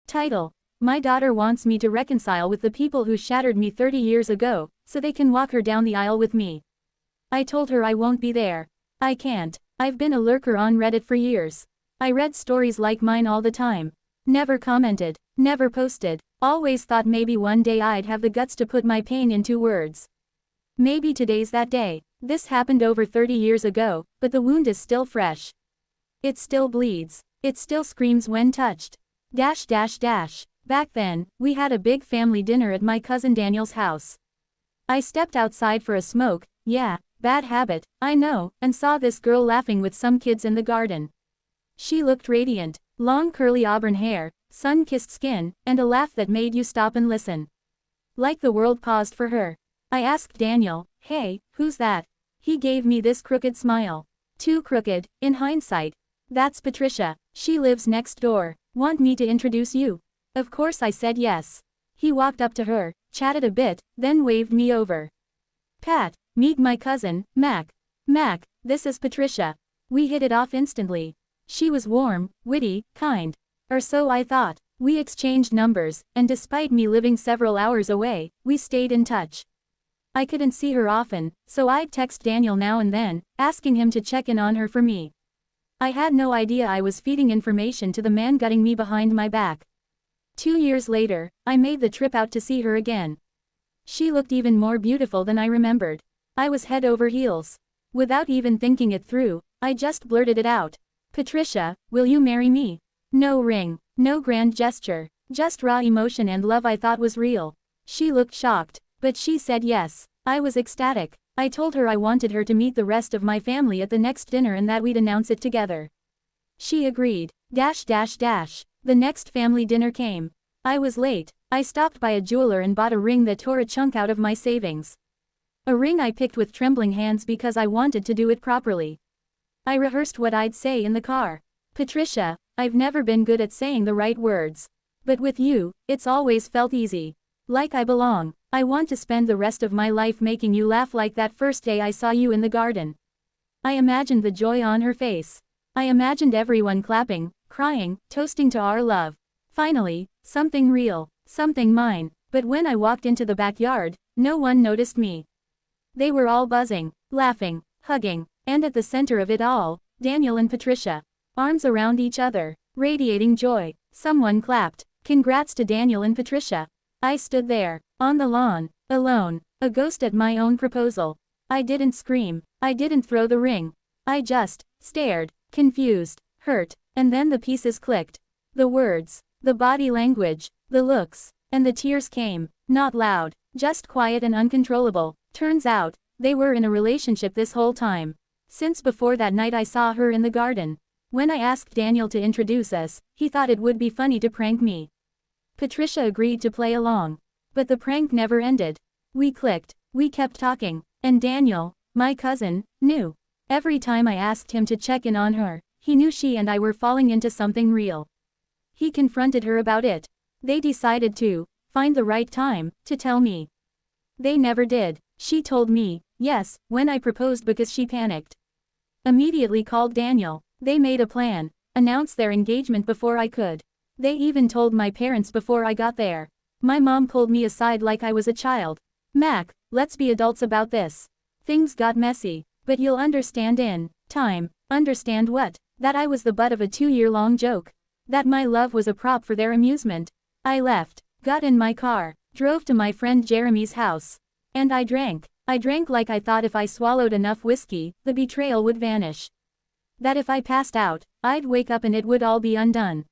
Title: My daughter wants me to reconcile with the people who shattered me 30 years ago, so they can walk her down the aisle with me. I told her I won't be there. I can't. I've been a lurker on Reddit for years. I read stories like mine all the time. Never commented. Never posted. Always thought maybe one day I'd have the guts to put my pain into words. Maybe today's that day. This happened over 30 years ago, but the wound is still fresh. It still bleeds. It still screams when touched. Back then, we had a big family dinner at my cousin Daniel's house. I stepped outside for a smoke, yeah, bad habit, I know, and saw this girl laughing with some kids in the garden. She looked radiant, long curly auburn hair, sun-kissed skin, and a laugh that made you stop and listen. Like the world paused for her. I asked Daniel, "Hey, who's that?" He gave me this crooked smile. Too crooked, in hindsight. "That's Patricia. She lives next door. Want me to introduce you?" Of course I said yes. He walked up to her, chatted a bit, then waved me over. "Pat, meet my cousin, Mac. Mac, this is Patricia." We hit it off instantly. She was warm, witty, kind. Or so I thought. We exchanged numbers, and despite me living several hours away, we stayed in touch. I couldn't see her often, so I'd text Daniel now and then, asking him to check in on her for me. I had no idea I was feeding information to the man gutting me behind my back. 2 years later, I made the trip out to see her again. She looked even more beautiful than I remembered. I was head over heels. Without even thinking it through, I just blurted it out. "Patricia, will you marry me?" No ring, no grand gesture, just raw emotion and love I thought was real. She looked shocked, but she said yes. I was ecstatic. I told her I wanted her to meet the rest of my family at the next dinner and that we'd announce it together. She agreed. The next family dinner came. I was late. I stopped by a jeweler and bought a ring that tore a chunk out of my savings. A ring I picked with trembling hands because I wanted to do it properly. I rehearsed what I'd say in the car. "Patricia, I've never been good at saying the right words. But with you, it's always felt easy. Like I belong. I want to spend the rest of my life making you laugh like that first day I saw you in the garden." I imagined the joy on her face. I imagined everyone clapping, crying, toasting to our love. Finally, something real, something mine. But when I walked into the backyard, no one noticed me. They were all buzzing, laughing, hugging, and at the center of it all, Daniel and Patricia. Arms around each other, radiating joy. Someone clapped. Congrats to Daniel and Patricia. I stood there, on the lawn, alone, a ghost at my own proposal. I didn't scream. I didn't throw the ring. I just stared, confused, hurt, and then the pieces clicked. The words, the body language, the looks, and the tears came, not loud, just quiet and uncontrollable. Turns out, they were in a relationship this whole time. Since before that night I saw her in the garden. When I asked Daniel to introduce us, he thought it would be funny to prank me. Patricia agreed to play along. But the prank never ended. We clicked, we kept talking, and Daniel, my cousin, knew. Every time I asked him to check in on her, he knew she and I were falling into something real. He confronted her about it. They decided to find the right time to tell me. They never did. She told me, yes, when I proposed because she panicked. Immediately called Daniel. They made a plan, announced their engagement before I could. They even told my parents before I got there. My mom pulled me aside like I was a child. "Mac, let's be adults about this. Things got messy, but you'll understand in time." Understand what? That I was the butt of a 2-year-long joke. That my love was a prop for their amusement. I left, got in my car, drove to my friend Jeremy's house. And I drank. I drank like I thought if I swallowed enough whiskey, the betrayal would vanish. That if I passed out, I'd wake up and it would all be undone.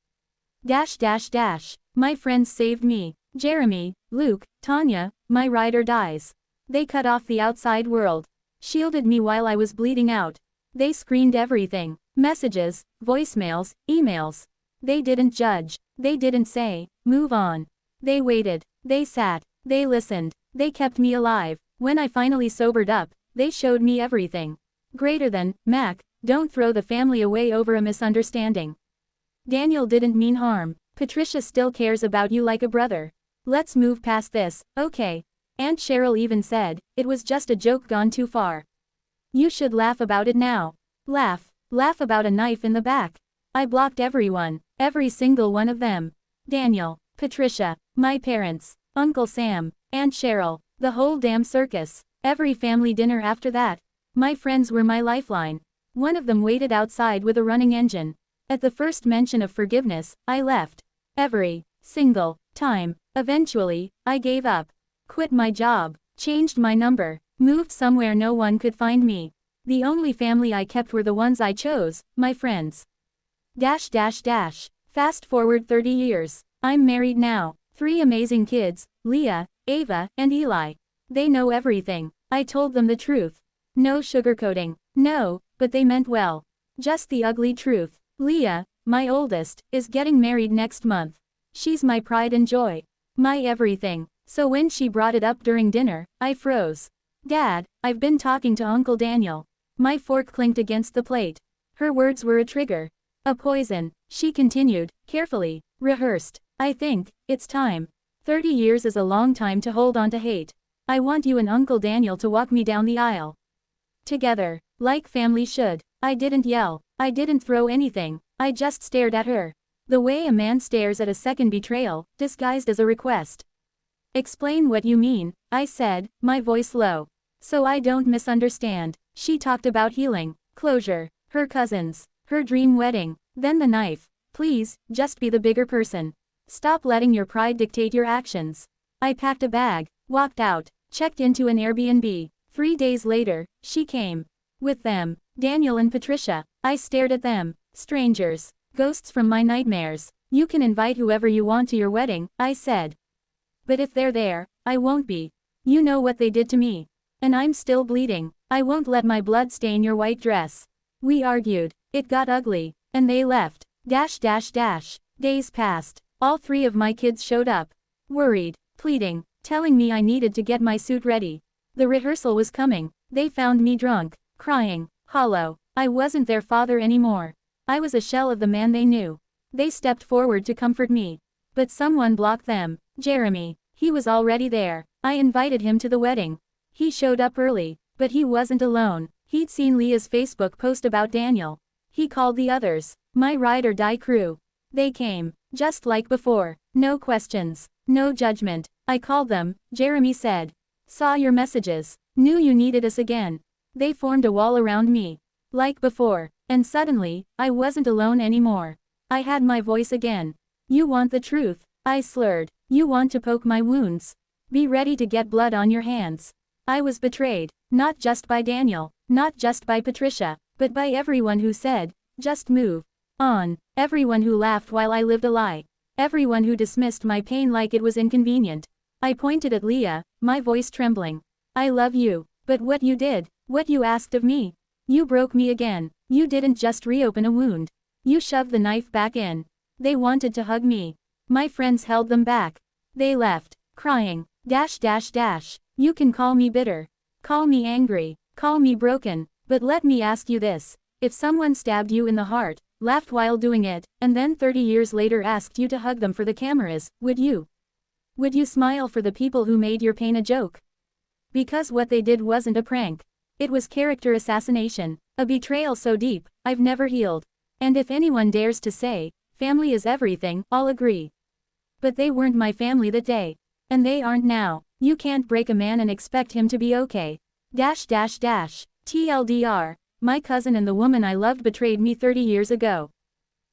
My friends saved me. Jeremy, Luke, Tanya, my ride or dies. They cut off the outside world. Shielded me while I was bleeding out. They screened everything. Messages, voicemails, emails. They didn't judge. They didn't say, "Move on." They waited. They sat. They listened. They kept me alive. When I finally sobered up, they showed me everything. Greater than, "Mac, don't throw the family away over a misunderstanding. Daniel didn't mean harm. Patricia still cares about you like a brother. Let's move past this, okay?" Aunt Cheryl even said, "It was just a joke gone too far. You should laugh about it now." Laugh about a knife in the back. I blocked everyone, every single one of them. Daniel, Patricia, my parents, Uncle Sam, Aunt Cheryl, the whole damn circus, every family dinner after that. My friends were my lifeline. One of them waited outside with a running engine. At the first mention of forgiveness, I left. Every single time. Eventually, I gave up. Quit my job, changed my number, moved somewhere no one could find me. The only family I kept were the ones I chose, my friends. Fast forward 30 years. I'm married now. 3 amazing kids, Leah, Ava, and Eli. They know everything. I told them the truth. No sugarcoating. No, but they meant well. Just the ugly truth. Leah, my oldest, is getting married next month. She's my pride and joy. My everything. So when she brought it up during dinner, I froze. Dad, I've been talking to Uncle Daniel. My fork clinked against the plate. Her words were a trigger. A poison, she continued, carefully, rehearsed. I think it's time. 30 years is a long time to hold on to hate. I want you and Uncle Daniel to walk me down the aisle. Together, like family should. I didn't yell. I didn't throw anything. I just stared at her. The way a man stares at a second betrayal, disguised as a request. Explain what you mean, I said, my voice low. So I don't misunderstand. She talked about healing, closure, her cousins, her dream wedding, then the knife. Please, just be the bigger person. Stop letting your pride dictate your actions. I packed a bag, walked out, checked into an Airbnb. 3 days later, she came. With them, Daniel and Patricia. I stared at them. Strangers. Ghosts from my nightmares. You can invite whoever you want to your wedding, I said. But if they're there, I won't be. You know what they did to me. And I'm still bleeding. I won't let my blood stain your white dress. We argued. It got ugly. And they left. Days passed. All 3 of my kids showed up. Worried, pleading, telling me I needed to get my suit ready. The rehearsal was coming. They found me drunk, crying, hollow. I wasn't their father anymore. I was a shell of the man they knew. They stepped forward to comfort me. But someone blocked them. Jeremy. He was already there. I invited him to the wedding. He showed up early, but he wasn't alone. He'd seen Leah's Facebook post about Daniel. He called the others. My ride or die crew. They came. Just like before. No questions. No judgment. I called them, Jeremy said. Saw your messages. Knew you needed us again. They formed a wall around me. Like before. And suddenly, I wasn't alone anymore. I had my voice again. You want the truth, I slurred. You want to poke my wounds. Be ready to get blood on your hands. I was betrayed, not just by Daniel, not just by Patricia, but by everyone who said, just move on. Everyone who laughed while I lived a lie. Everyone who dismissed my pain like it was inconvenient. I pointed at Leah, my voice trembling. I love you, but what you did, what you asked of me. You broke me again. You didn't just reopen a wound. You shoved the knife back in. They wanted to hug me. My friends held them back. They left, crying. You can call me bitter. Call me angry. Call me broken. But let me ask you this. If someone stabbed you in the heart, laughed while doing it, and then 30 years later asked you to hug them for the cameras, would you? Would you smile for the people who made your pain a joke? Because what they did wasn't a prank. It was character assassination. A betrayal so deep, I've never healed. And if anyone dares to say, family is everything, I'll agree. But they weren't my family that day. And they aren't now. You can't break a man and expect him to be okay. TLDR, my cousin and the woman I loved betrayed me 30 years ago.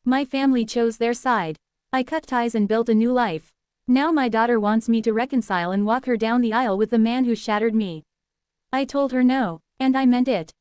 My family chose their side. I cut ties and built a new life. Now my daughter wants me to reconcile and walk her down the aisle with the man who shattered me. I told her no, and I meant it.